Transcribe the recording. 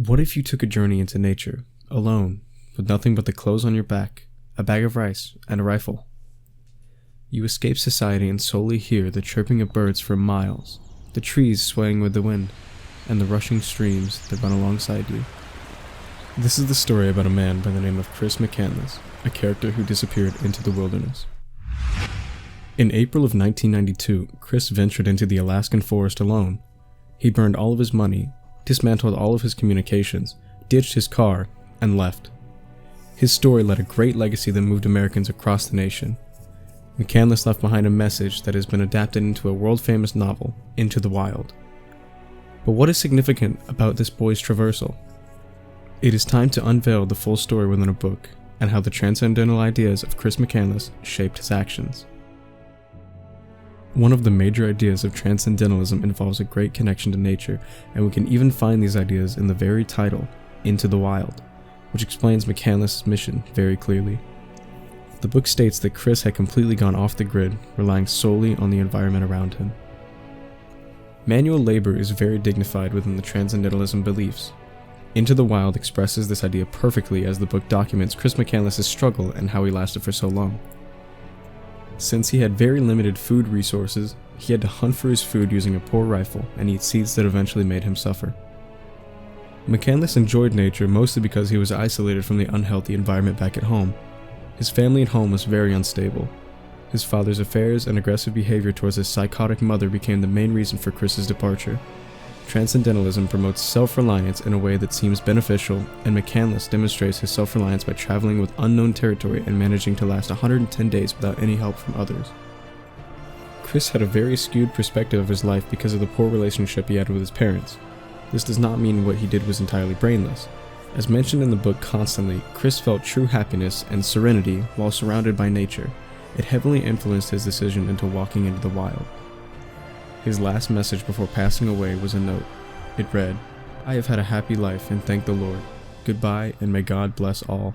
What if you took a journey into nature, alone, with nothing but the clothes on your back, a bag of rice, and a rifle? You escape society and solely hear the chirping of birds for miles, the trees swaying with the wind, and the rushing streams that run alongside you. This is the story about a man by the name of Chris McCandless, a character who disappeared into the wilderness. In April of 1992, Chris ventured into the Alaskan forest alone. He burned all of his money, dismantled all of his communications, ditched his car, and left. His story led a great legacy that moved Americans across the nation. McCandless left behind a message that has been adapted into a world-famous novel, Into the Wild. But what is significant about this boy's traversal? It is time to unveil the full story within a book, and how the transcendental ideas of Chris McCandless shaped his actions. One of the major ideas of Transcendentalism involves a great connection to nature, and we can even find these ideas in the very title, Into the Wild, which explains McCandless' mission very clearly. The book states that Chris had completely gone off the grid, relying solely on the environment around him. Manual labor is very dignified within the Transcendentalism beliefs. Into the Wild expresses this idea perfectly as the book documents Chris McCandless' struggle and how he lasted for so long. Since he had very limited food resources, he had to hunt for his food using a poor rifle and eat seeds that eventually made him suffer. McCandless enjoyed nature mostly because he was isolated from the unhealthy environment back at home. His family at home was very unstable. His father's affairs and aggressive behavior towards his psychotic mother became the main reason for Chris's departure. Transcendentalism promotes self-reliance in a way that seems beneficial, and McCandless demonstrates his self-reliance by traveling with unknown territory and managing to last 110 days without any help from others. Chris had a very skewed perspective of his life because of the poor relationship he had with his parents. This does not mean what he did was entirely brainless. As mentioned in the book constantly, Chris felt true happiness and serenity while surrounded by nature. It heavily influenced his decision into walking into the wild. His last message before passing away was a note. It read, "I have had a happy life and thank the Lord. Goodbye and may God bless all."